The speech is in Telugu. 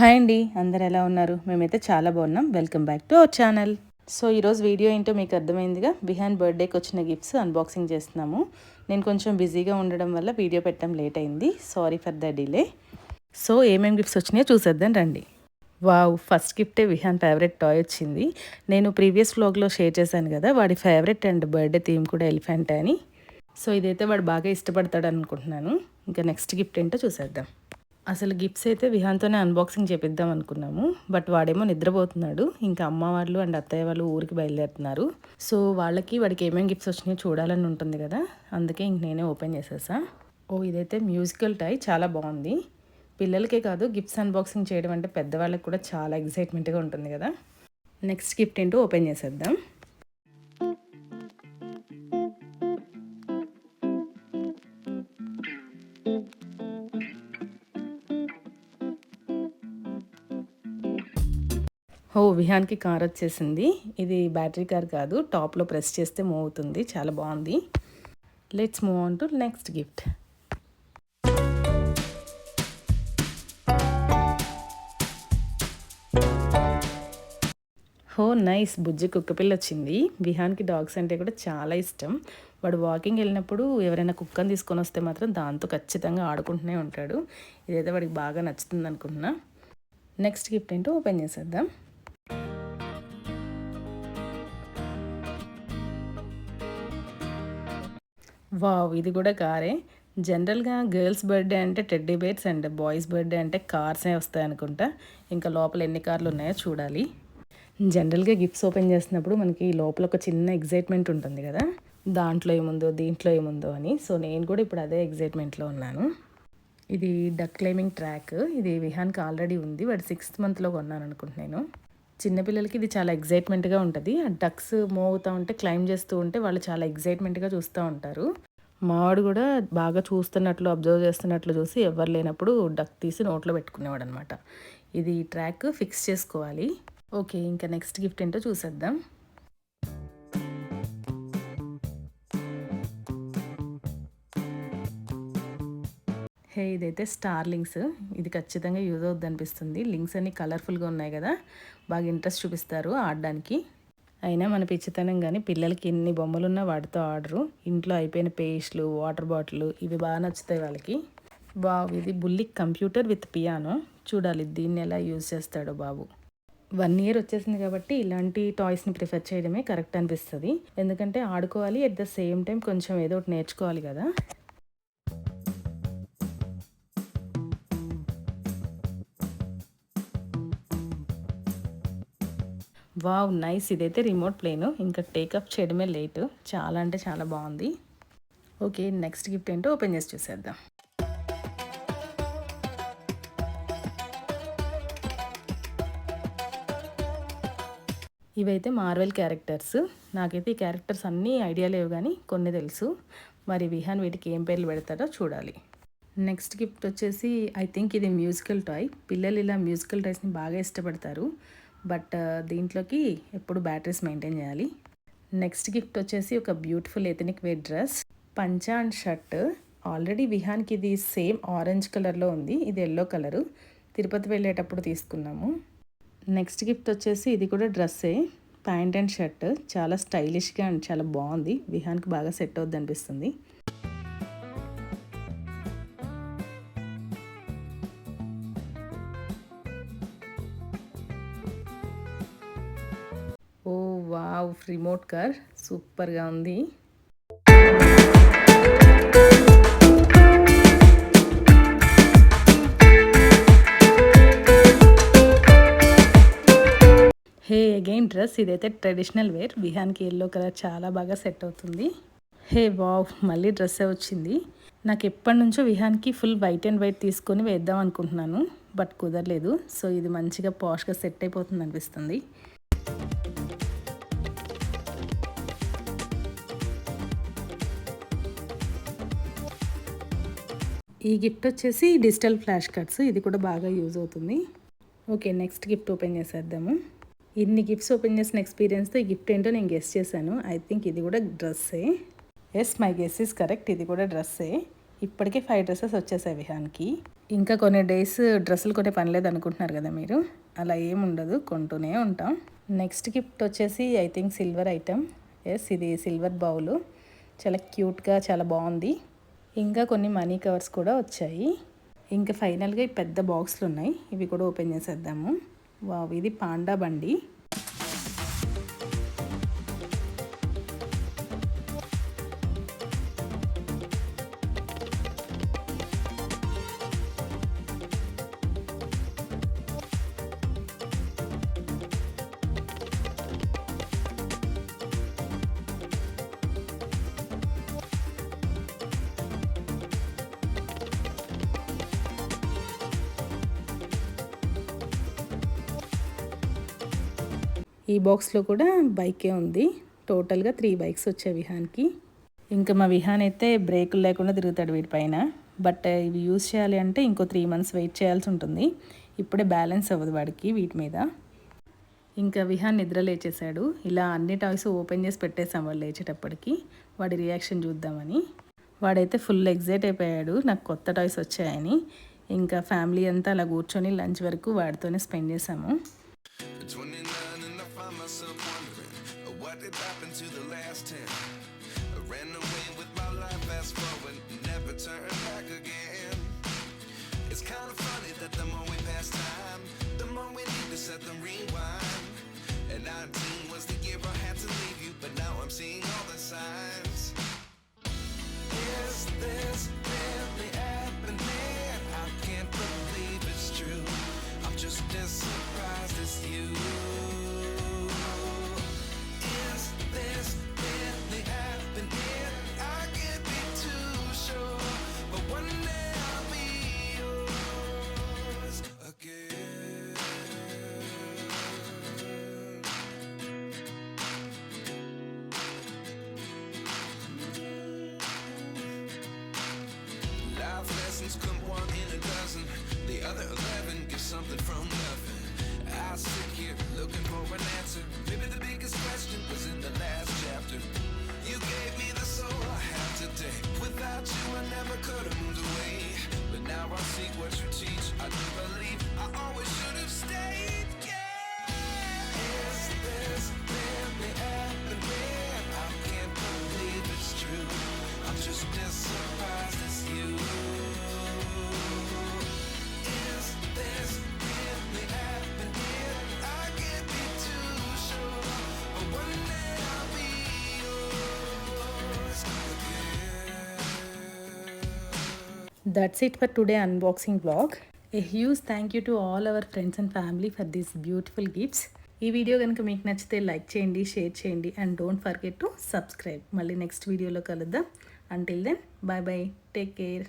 హాయ్ అండి, అందరు ఎలా ఉన్నారు? మేమైతే చాలా బాగున్నాం. Welcome back to our channel. So ఈరోజు వీడియో ఏంటో మీకు అర్థమైందిగా. విహాన్ బర్త్డేకి వచ్చిన గిఫ్ట్స్ అన్బాక్సింగ్ చేస్తున్నాము. నేను కొంచెం బిజీగా ఉండడం వల్ల వీడియో పెట్టడం లేట్ అయింది. Sorry for the delay. So ఏమేమి గిఫ్ట్స్ వచ్చినాయో చూసేద్దాం రండి. వావ్, ఫస్ట్ గిఫ్టే విహాన్ ఫేవరెట్ టాయ్ వచ్చింది. నేను ప్రీవియస్ వ్లాగ్లో షేర్ చేశాను కదా, వాడి ఫేవరెట్ అండ్ బర్త్డే థీమ్ కూడా ఎలిఫెంట్ అని. సో ఇదైతే వాడు బాగా ఇష్టపడతాడు అనుకుంటున్నాను. ఇంకా నెక్స్ట్ గిఫ్ట్ ఏంటో చూసేద్దాం. అసలు గిఫ్ట్స్ అయితే విహాన్తోనే అన్బాక్సింగ్ చేపిద్దాం అనుకున్నాము. బట్ వాడేమో నిద్రపోతున్నాడు. ఇంకా అమ్మ వాళ్ళు అండ్ అత్తయ్య వాళ్ళు ఊరికి బయలుదేరుతున్నారు. సో వాడికి ఏమేమి గిఫ్ట్స్ వచ్చినాయో చూడాలని ఉంటుంది కదా, అందుకే ఇంక నేనే ఓపెన్ చేసేసా. ఇదైతే మ్యూజికల్ టై, చాలా బాగుంది. పిల్లలకే కాదు, గిఫ్ట్స్ అన్బాక్సింగ్ చేయడం అంటే పెద్దవాళ్ళకి కూడా చాలా ఎక్సైట్మెంట్గా ఉంటుంది కదా. నెక్స్ట్ గిఫ్ట్ ఏంటో ఓపెన్ చేసేద్దాం. విహాన్కి కార్ వచ్చేసింది. ఇది బ్యాటరీ కార్ కాదు, టాప్లో ప్రెస్ చేస్తే మూవ్ అవుతుంది. చాలా బాగుంది. Let's move on to next gift. Nice, బుజ్జి కుక్కపిల్ల వచ్చింది. విహాన్కి డాగ్స్ అంటే కూడా చాలా ఇష్టం. వాడు వాకింగ్ వెళ్ళినప్పుడు ఎవరైనా కుక్కని తీసుకొని వస్తే మాత్రం దాంతో ఖచ్చితంగా ఆడుకుంటూనే ఉంటాడు. ఇదైతే వాడికి బాగా నచ్చుతుంది అనుకుంటున్నా. నెక్స్ట్ గిఫ్ట్ ఏంటో ఓపెన్ చేసేద్దాం. వావ్, ఇది కూడా కారే. జనరల్గా గర్ల్స్ బర్త్డే అంటే teddy bears and boys birthday అంటే కార్సే వస్తాయి అనుకుంటా. ఇంకా లోపల ఎన్ని కార్లు ఉన్నాయో చూడాలి. జనరల్గా గిఫ్ట్స్ ఓపెన్ చేసినప్పుడు మనకి లోపల ఒక చిన్న ఎగ్జైట్మెంట్ ఉంటుంది కదా, దాంట్లో ఏముందో దీంట్లో ఏముందో అని. సో నేను కూడా ఇప్పుడు అదే ఎగ్జైట్మెంట్లో ఉన్నాను. ఇది డక్ క్లైంబింగ్ ట్రాక్. ఇది విహాన్కి ఆల్రెడీ ఉంది. వాడు 6th మంత్లో కొన్నాను అనుకుంటున్నాను. చిన్నపిల్లలకి ఇది చాలా ఎగ్జైట్మెంట్గా ఉంటుంది. ఆ డక్స్ మూవ్ అవుతూ ఉంటే, క్లైంబ్ చేస్తూ ఉంటే వాళ్ళు చాలా ఎగ్జైట్మెంట్గా చూస్తూ ఉంటారు. మావాడు కూడా బాగా చూస్తున్నట్లు, అబ్జర్వ్ చేస్తున్నట్లు చూసి ఎవరు లేనప్పుడు డక్ తీసి నోట్లో పెట్టుకునేవాడు అనమాట. ఇది ట్రాక్ ఫిక్స్ చేసుకోవాలి. ఓకే, ఇంకా నెక్స్ట్ గిఫ్ట్ ఏంటో చూసేద్దాం. ఇదైతే స్టార్ లింక్స్. ఇది ఖచ్చితంగా యూజ్ అవుద్ది అనిపిస్తుంది. లింక్స్ అన్ని కలర్ఫుల్గా ఉన్నాయి కదా, బాగా ఇంట్రెస్ట్ చూపిస్తారు ఆడడానికి. అయినా మన పిచ్చితనం కానీ పిల్లలకి ఎన్ని బొమ్మలున్నా వాటితో ఆడరు. ఇంట్లో అయిపోయిన పేస్ట్లు, వాటర్ బాటిల్ ఇవి బాగా నచ్చుతాయి వాళ్ళకి. ఇది బుల్లి కంప్యూటర్ విత్ పియానో. చూడాలి దీన్ని ఎలా యూజ్ చేస్తాడో బాబు. 1 year వచ్చేసింది కాబట్టి ఇలాంటి టాయ్స్ని ప్రిఫర్ చేయడమే కరెక్ట్ అనిపిస్తుంది. ఎందుకంటే ఆడుకోవాలి, అట్ ద సేమ్ టైం కొంచెం ఏదో ఒకటి నేర్చుకోవాలి కదా. Wow, nice. ఇదైతే రిమోట్ ప్లేను. ఇంకా టేకప్ చేయడమే లేటు. చాలా అంటే చాలా బాగుంది. ఓకే, నెక్స్ట్ గిఫ్ట్ ఏంటో ఓపెన్ చేసి చూసేద్దాం. ఇవైతే మార్వెల్ క్యారెక్టర్స్. నాకైతే ఈ క్యారెక్టర్స్ అన్నీ ఐడియా లేవు కానీ కొన్ని తెలుసు. మరి విహాన్ వీటికి ఏం పేర్లు పెడతారో చూడాలి. నెక్స్ట్ గిఫ్ట్ వచ్చేసి ఐ థింక్ ఇది మ్యూజికల్ టాయ్. పిల్లలు ఇలా మ్యూజికల్ టాయ్స్ని బాగా ఇష్టపడతారు. బట్ దీంట్లోకి ఎప్పుడు బ్యాటరీస్ మెయింటైన్ చేయాలి. నెక్స్ట్ గిఫ్ట్ వచ్చేసి ఒక బ్యూటిఫుల్ ఎథనిక్ వేర్ డ్రెస్, పంచా అండ్ షర్ట్. ఆల్రెడీ విహాన్కి ఇది సేమ్ ఆరెంజ్ కలర్లో ఉంది, ఇది ఎల్లో కలరు. తిరుపతి వెళ్ళేటప్పుడు తీసుకున్నాము. నెక్స్ట్ గిఫ్ట్ వచ్చేసి ఇది కూడా డ్రెస్సే, ప్యాంట్ అండ్ షర్ట్. చాలా స్టైలిష్గా అండ్ చాలా బాగుంది. విహాన్కి బాగా సెట్ అవుద్ది అనిపిస్తుంది. వావ్, రిమోట్ కార్ సూపర్గా ఉంది. Again dress. ఇదైతే ట్రెడిషనల్ వేర్. విహాన్కి ఎల్లో కలర్ చాలా బాగా సెట్ అవుతుంది. వావ్, మళ్ళీ డ్రెస్సే వచ్చింది. నాకు ఎప్పటి నుంచో విహాన్కి ఫుల్ వైట్ అండ్ వైట్ తీసుకొని వేద్దాం అనుకుంటున్నాను, బట్ కుదరలేదు. సో ఇది మంచిగా పాష్గా సెట్ అయిపోతుంది అనిపిస్తుంది. ఈ గిఫ్ట్ వచ్చేసి డిజిటల్ ఫ్లాష్ కార్డ్స్. ఇది కూడా బాగా యూజ్ అవుతుంది. ఓకే, నెక్స్ట్ గిఫ్ట్ ఓపెన్ చేసేద్దాము. ఇన్ని గిఫ్ట్స్ ఓపెన్ చేసిన ఎక్స్పీరియన్స్తో ఈ గిఫ్ట్ ఏంటో నేను గెస్ చేశాను. ఐ థింక్ ఇది కూడా డ్రెస్సే. Yes, my guess is correct. ఇది కూడా డ్రెస్సే. ఇప్పటికే 5 డ్రెస్సెస్ వచ్చేసాయి విహాన్కి. ఇంకా కొన్ని డేస్ డ్రెస్సులు కొనే పని లేదు అనుకుంటున్నారు కదా మీరు, అలా ఏముండదు, కొంటూనే ఉంటాం. నెక్స్ట్ గిఫ్ట్ వచ్చేసి I think silver item. Yes, ఇది సిల్వర్ బౌలు, చాలా క్యూట్గా చాలా బాగుంది. ఇంకా కొన్ని మనీ కవర్స్ కూడా వచ్చాయి. ఇంకా ఫైనల్గా ఈ పెద్ద బాక్స్లు ఉన్నాయి, ఇవి కూడా ఓపెన్ చేసేద్దాము. వావ్, ఇది పాండా బండి. ఈ బాక్స్లో కూడా బైకే ఉంది. టోటల్గా 3 బైక్స్ వచ్చాయి విహాన్కి. ఇంకా మా విహాన్ అయితే బ్రేకులు లేకుండా తిరుగుతాడు వీటిపైన. బట్ ఇవి యూజ్ చేయాలి అంటే ఇంకో 3 మంత్స్ వెయిట్ చేయాల్సి ఉంటుంది. ఇప్పుడే బ్యాలెన్స్ అవ్వదు వాడికి వీటి మీద. ఇంకా విహాన్ నిద్ర లేచేశాడు. ఇలా అన్ని టాయ్స్ ఓపెన్ చేసి పెట్టేసాం వాళ్ళు లేచేటప్పటికి, వాడి రియాక్షన్ చూద్దామని. వాడైతే ఫుల్ ఎగ్జైట్ అయిపోయాడు నాకు కొత్త టాయ్స్ వచ్చాయని. ఇంకా ఫ్యామిలీ అంతా అలా కూర్చొని లంచ్ వరకు వాడితోనే స్పెండ్ చేసాము. What did happen to the last 10? I ran away with my life, fast forward, never turn back again. It's kind of funny that the more we pass time, the more we need to set them rewind. And 19 was the year I had to leave you, but now I'm seeing all the signs. Is this really happening? I can't believe it's true. I'm just as surprised as you. Come one in a dozen, the other 11 give something from nothing. I sit here looking for an answer. Maybe the biggest question was in the last chapter. You gave me the soul I have today. Without you I never could have moved away. But now I see what you teach. I do believe I always should have stayed. Yeah. Is this really happening? I can't believe it's true. I'm just as surprised as you. That's it for today unboxing vlog. A huge thank you to all our friends and family for these beautiful gifts. ఈ వీడియో కనుక మీకు నచ్చితే లైక్ చేయండి, షేర్ చేయండి and don't forget to subscribe. మళ్ళీ నెక్స్ట్ వీడియోలో కలుద్దాం. Until then, bye bye, take care.